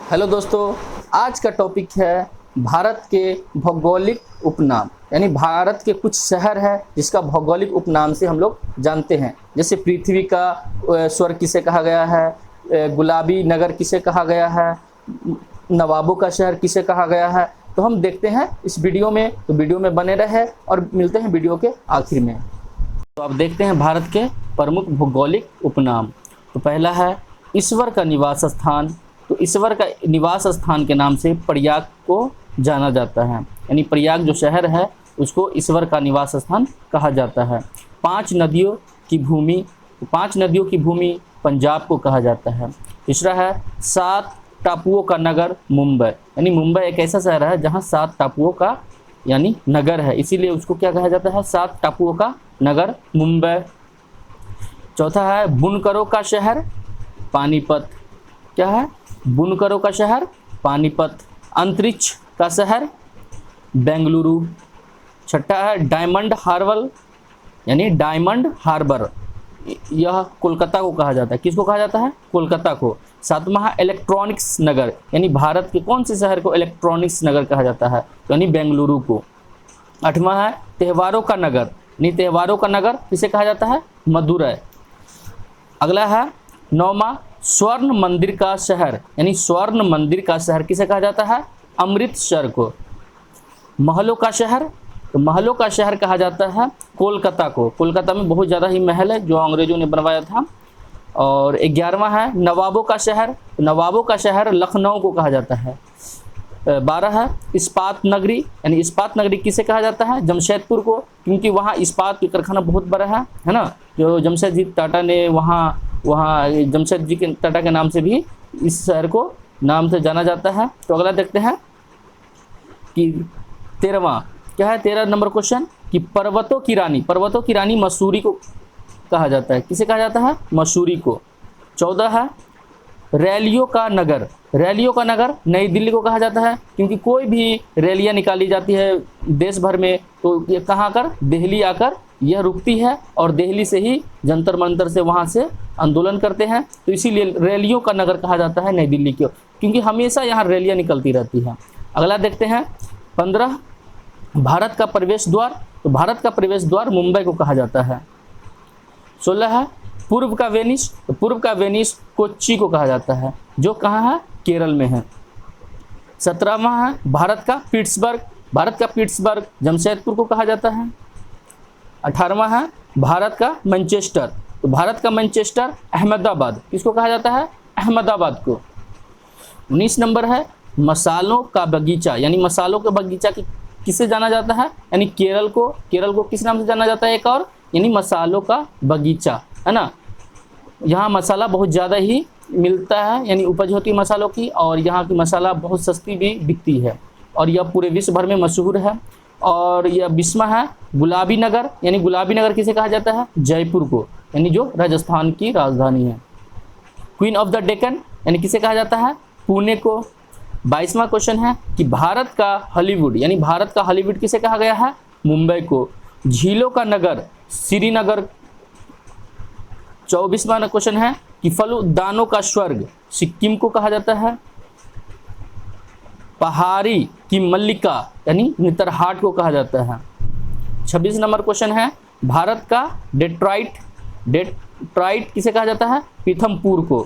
Hello दोस्तों, आज का टॉपिक है भारत के भौगोलिक उपनाम। यानी भारत के कुछ शहर है जिसका भौगोलिक उपनाम से हम लोग जानते हैं। जैसे पृथ्वी का स्वर्ग किसे कहा गया है, गुलाबी नगर किसे कहा गया है, नवाबों का शहर किसे कहा गया है। तो हम देखते हैं इस वीडियो में, तो वीडियो में बने रहे और मिलते हैं वीडियो के आखिर में। तो अब देखते हैं भारत के प्रमुख भौगोलिक उपनाम। तो पहला है ईश्वर का निवास स्थान। तो ईश्वर का निवास स्थान के नाम से प्रयाग को जाना जाता है। यानी प्रयाग जो शहर है उसको ईश्वर का निवास स्थान कहा जाता है। 5 नदियों की भूमि, 5 नदियों की भूमि पंजाब को कहा जाता है। तीसरा है 7 टापुओं का नगर मुंबई। यानी मुंबई एक ऐसा शहर है जहाँ 7 टापुओं का यानी नगर है, इसीलिए उसको क्या कहा जाता है, 7 टापुओं का नगर मुंबई। चौथा है बुनकरों का शहर पानीपत। क्या है? बुनकरों का शहर पानीपत। अंतरिक्ष का शहर बेंगलुरु। छठा है डायमंड हार्बर, यानी डायमंड हार्बर, यह कोलकाता को कहा जाता है। किसको कहा जाता है? कोलकाता को। सातवां है इलेक्ट्रॉनिक्स नगर, यानी भारत के कौन से शहर को इलेक्ट्रॉनिक्स नगर कहा जाता है, यानी बेंगलुरु को। आठवां है त्योहारों का नगर, यानी त्योहारों का नगर किसे कहा जाता है? मदुरै। अगला है नौवां स्वर्ण मंदिर का शहर, यानी स्वर्ण मंदिर का शहर किसे कहा जाता है? अमृतसर को। महलों का शहर, तो महलों का शहर कहा जाता है कोलकाता को। कोलकाता में बहुत ज़्यादा ही महल है जो अंग्रेजों ने बनवाया था। और 11वां है नवाबों का शहर। नवाबों का शहर लखनऊ को कहा जाता है। 12 है इस्पात नगरी, यानी इस्पात नगरी किसे कहा जाता है? जमशेदपुर को, क्योंकि वहाँ इस्पात की कारखाना बहुत बड़ा है ना। जो जमशेद जी टाटा ने वहाँ जमशेद जी के टाटा के नाम से भी इस शहर को नाम से जाना जाता है। तो अगला देखते हैं कि 13वां क्या है, 13 नंबर क्वेश्चन, कि पर्वतों की रानी मसूरी को कहा जाता है। किसे कहा जाता है? मसूरी को। 14 है रैलियों का नगर। रैलियों का नगर नई दिल्ली को कहा जाता है, क्योंकि कोई भी रैलियां निकाली जाती है देश भर में तो ये कहाँ आकर, दिल्ली आकर यह रुकती है और दिल्ली से ही जंतर मंतर से वहाँ से आंदोलन करते हैं। तो इसीलिए रैलियों का नगर कहा जाता है नई दिल्ली को, क्योंकि हमेशा यहाँ रैलियाँ निकलती रहती हैं। अगला देखते हैं 15 भारत का प्रवेश द्वार। तो भारत का प्रवेश द्वार मुंबई को कहा जाता है। 16 है पूर्व का वेनिस। तो पूर्व का वेनिस कोच्चि को कहा जाता है, जो कहाँ है? केरल में है। 17वां है भारत का पिट्सबर्ग। भारत का पिट्सबर्ग जमशेदपुर को कहा जाता है। 18वां है भारत का मैनचेस्टर। तो भारत का मैनचेस्टर अहमदाबाद किसको कहा जाता है? अहमदाबाद को। 19 नंबर है मसालों का बगीचा, यानी मसालों के बगीचा की किसे जाना जाता है? यानी केरल को। केरल को किस नाम से जाना जाता है एक और, यानी मसालों का बगीचा, है ना। यहाँ मसाला बहुत ज़्यादा ही मिलता है, यानी उपज होती है मसालों की, और यहाँ की मसाला बहुत सस्ती भी बिकती है और यह पूरे विश्व भर में मशहूर है। और यह 20वां है गुलाबी नगर, यानी गुलाबी नगर किसे कहा जाता है? जयपुर को, यानी जो राजस्थान की राजधानी है। क्वीन ऑफ द डेक्कन, यानी किसे कहा जाता है? पुणे को। 22वां क्वेश्चन है कि भारत का हॉलीवुड, यानी भारत का हॉलीवुड किसे कहा गया है? मुंबई को। झीलों का नगर श्रीनगर। 24वां क्वेश्चन है कि फलदानों का स्वर्ग सिक्किम को कहा जाता है। पहाड़ी की मल्लिका, यानी नेतरहाट को कहा जाता है। 26 नंबर क्वेश्चन है भारत का डेट्रॉइट। डेट्रॉइट किसे कहा जाता है? पीथमपुर को।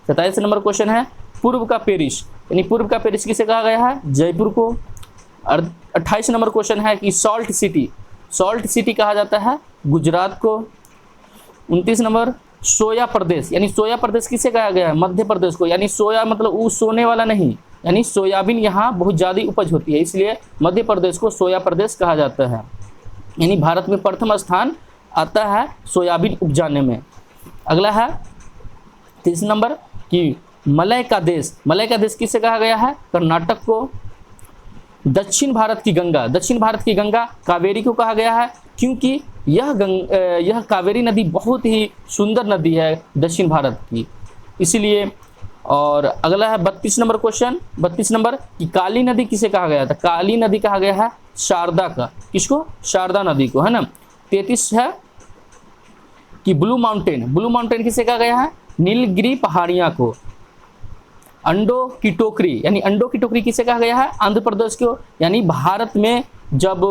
27 नंबर क्वेश्चन है पूर्व का पेरिस, यानी पूर्व का पेरिस किसे कहा गया है? जयपुर को। 28 नंबर क्वेश्चन है कि सॉल्ट सिटी कहा जाता है गुजरात को। 29 नंबर सोया प्रदेश, यानी सोया प्रदेश किसे कहा गया है? मध्य प्रदेश को। यानी सोया मतलब वो सोने वाला नहीं, यानी सोयाबीन यहाँ बहुत ज़्यादा उपज होती है, इसलिए मध्य प्रदेश को सोया प्रदेश कहा जाता है। यानी भारत में प्रथम स्थान आता है सोयाबीन उपजाने में। अगला है 30 नंबर कि मलय का देश किसे कहा गया है? कर्नाटक को। दक्षिण भारत की गंगा कावेरी को कहा गया है, क्योंकि यह कावेरी नदी बहुत ही सुंदर नदी है दक्षिण भारत की, इसीलिए। और अगला है 32 नंबर क्वेश्चन, 32 नंबर कि काली नदी किसे कहा गया था? काली नदी कहा गया है शारदा का। किसको? शारदा नदी को, है ना। 33 है कि ब्लू माउंटेन किसे कहा गया है? नीलगिरी पहाड़ियाँ को। अंडों की टोकरी, यानी अंडों की टोकरी किसे कहा गया है? आंध्र प्रदेश को। यानी भारत में जब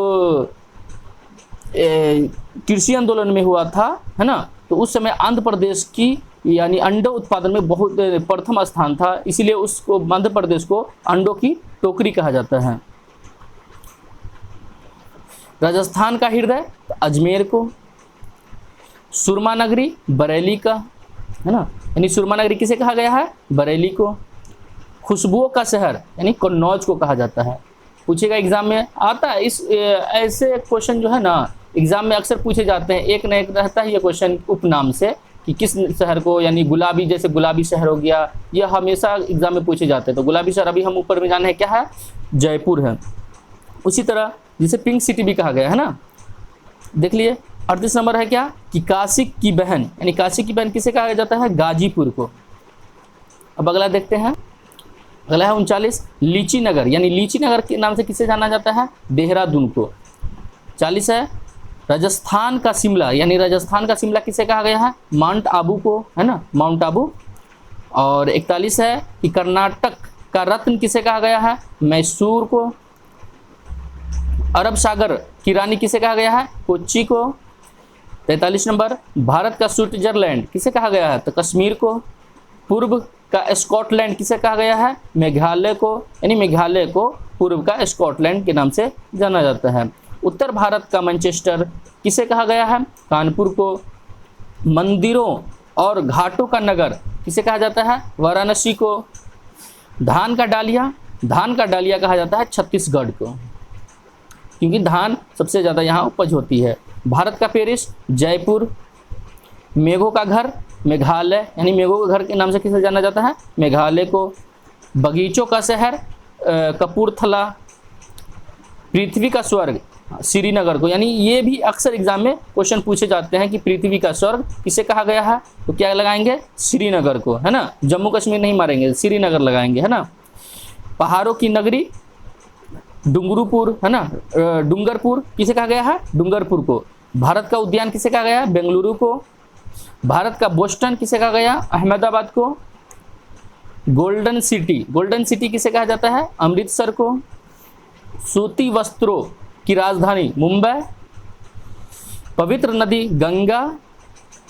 कृषि आंदोलन में हुआ था, है ना, तो उस समय आंध्र प्रदेश की यानी अंडों उत्पादन में बहुत प्रथम स्थान था, इसीलिए उसको आंध्र प्रदेश को अंडों की टोकरी कहा जाता है। राजस्थान का हृदय तो अजमेर को। सुरमा नगरी बरेली का, है ना, यानी सुरमा नगरी किसे कहा गया है? बरेली को। खुशबुओं का शहर यानी कन्नौज को कहा जाता है। पूछेगा एग्जाम में आता है, इस ऐसे क्वेश्चन जो है ना एग्जाम में अक्सर पूछे जाते हैं, एक न एक रहता है ये क्वेश्चन उपनाम से कि किस शहर को, यानी गुलाबी, जैसे गुलाबी शहर हो गया, यह हमेशा एग्जाम में पूछे जाते हैं। तो गुलाबी शहर अभी हम ऊपर में जाने हैं क्या है? जयपुर है। उसी तरह जिसे पिंक सिटी भी कहा गया है ना, देख लिए। 38 नंबर है क्या? कि काशी की बहन, यानी काशी की बहन किसे कहा जाता है? गाजीपुर को। अब अगला देखते हैं, अगला है 39 लीची नगर, यानी लीची नगर के नाम से किसे जाना जाता है? देहरादून को। 40 है राजस्थान का शिमला, यानी राजस्थान का शिमला किसे कहा गया है? माउंट आबू को, है ना, माउंट आबू। और 41 है कि कर्नाटक का रत्न किसे कहा गया है? मैसूर को। अरब सागर की रानी किसे कहा गया है? कोच्चि को। 43 नंबर भारत का स्विट्जरलैंड किसे कहा गया है? तो कश्मीर को। पूर्व का स्कॉटलैंड किसे कहा गया है? मेघालय को, यानी मेघालय को पूर्व का स्कॉटलैंड के नाम से जाना जाता है। उत्तर भारत का मैनचेस्टर किसे कहा गया है? कानपुर को। मंदिरों और घाटों का नगर किसे कहा जाता है? वाराणसी को। धान का डालिया कहा जाता है छत्तीसगढ़ को, क्योंकि धान सबसे ज़्यादा यहाँ उपज होती है। भारत का पेरिस जयपुर। मेघों का घर मेघालय, यानी मेघों के घर के नाम से किसे जाना जाता है? मेघालय को। बगीचों का शहर कपूरथला। पृथ्वी का स्वर्ग श्रीनगर को, यानी ये भी अक्सर एग्जाम में क्वेश्चन पूछे जाते हैं कि पृथ्वी का स्वर्ग किसे कहा गया है? तो क्या लगाएंगे? श्रीनगर को, है ना, जम्मू कश्मीर नहीं मारेंगे, श्रीनगर लगाएंगे, है ना। पहाड़ों की नगरी डूंगरपुर, है ना, डूंगरपुर किसे कहा गया है? डूंगरपुर को। भारत का उद्यान किसे कहा गया है? बेंगलुरु को। भारत का बोस्टन किसे कहा गया? अहमदाबाद को। गोल्डन सिटी किसे कहा जाता है? अमृतसर को। सूती वस्त्रों की राजधानी मुंबई। पवित्र नदी गंगा।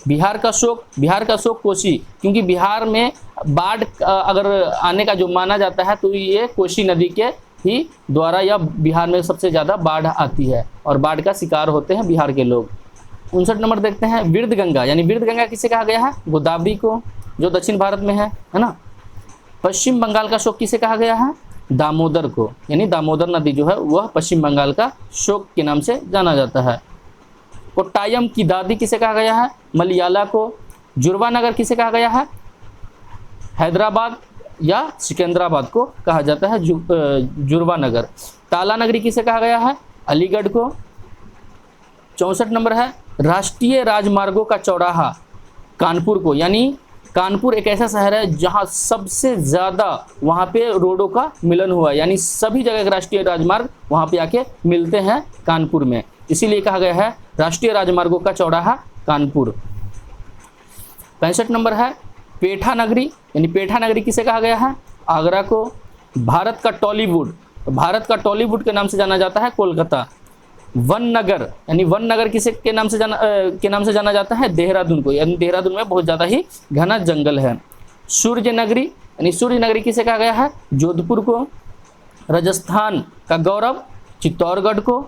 बिहार का शोक कोसी, क्योंकि बिहार में बाढ़ अगर आने का जो माना जाता है तो ये कोसी नदी के ही द्वारा या बिहार में सबसे ज़्यादा बाढ़ आती है और बाढ़ का शिकार होते हैं बिहार के लोग। 59 नंबर देखते हैं विरध गंगा, यानी विरध गंगा किसे कहा गया है? गोदावरी को, जो दक्षिण भारत में है ना। पश्चिम बंगाल का शोक किसे कहा गया है? दामोदर को, यानी दामोदर नदी जो है वह पश्चिम बंगाल का शोक के नाम से जाना जाता है। कोट्टायम की दादी किसे कहा गया है? मलयाला को। जुड़वा नगर किसे कहा गया है? हैदराबाद या सिकंदराबाद को कहा जाता है जुड़वा नगर। ताला नगरी किसे कहा गया है? अलीगढ़ को। 64 नंबर है राष्ट्रीय राजमार्गों का चौराहा कानपुर को, यानी कानपुर एक ऐसा शहर है जहां सबसे ज़्यादा वहां पे रोडों का मिलन हुआ है, यानी सभी जगह के राष्ट्रीय राजमार्ग वहां पे आके मिलते हैं कानपुर में, इसीलिए कहा गया है राष्ट्रीय राजमार्गों का चौराहा कानपुर। 65 नंबर है पेठा नगरी, यानी पेठा नगरी किसे कहा गया है? आगरा को। भारत का टॉलीवुड के नाम से जाना जाता है कोलकाता। वन नगर, यानी वन नगर किसे के नाम से जाना जाता है? देहरादून को, यानी देहरादून में बहुत ज़्यादा ही घना जंगल है। सूर्य नगरी, यानी सूर्य नगरी किसे कहा गया है? जोधपुर को। राजस्थान का गौरव चित्तौड़गढ़ को।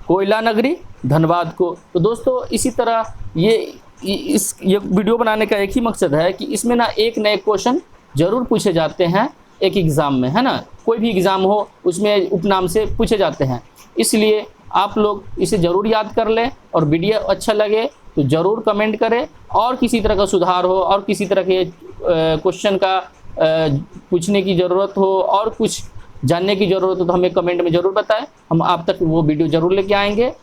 कोयला नगरी धनबाद को। तो दोस्तों इसी तरह ये वीडियो बनाने का एक ही मकसद है कि इसमें ना एक नए क्वेश्चन जरूर पूछे जाते हैं एक एग्ज़ाम में, है ना, कोई भी एग्ज़ाम हो उसमें उपनाम से पूछे जाते हैं, इसलिए आप लोग इसे ज़रूर याद कर लें। और वीडियो अच्छा लगे तो ज़रूर कमेंट करें, और किसी तरह का सुधार हो और किसी तरह के क्वेश्चन का पूछने की ज़रूरत हो और कुछ जानने की ज़रूरत हो तो हमें कमेंट में ज़रूर बताएं, हम आप तक वो वीडियो ज़रूर लेके आएंगे।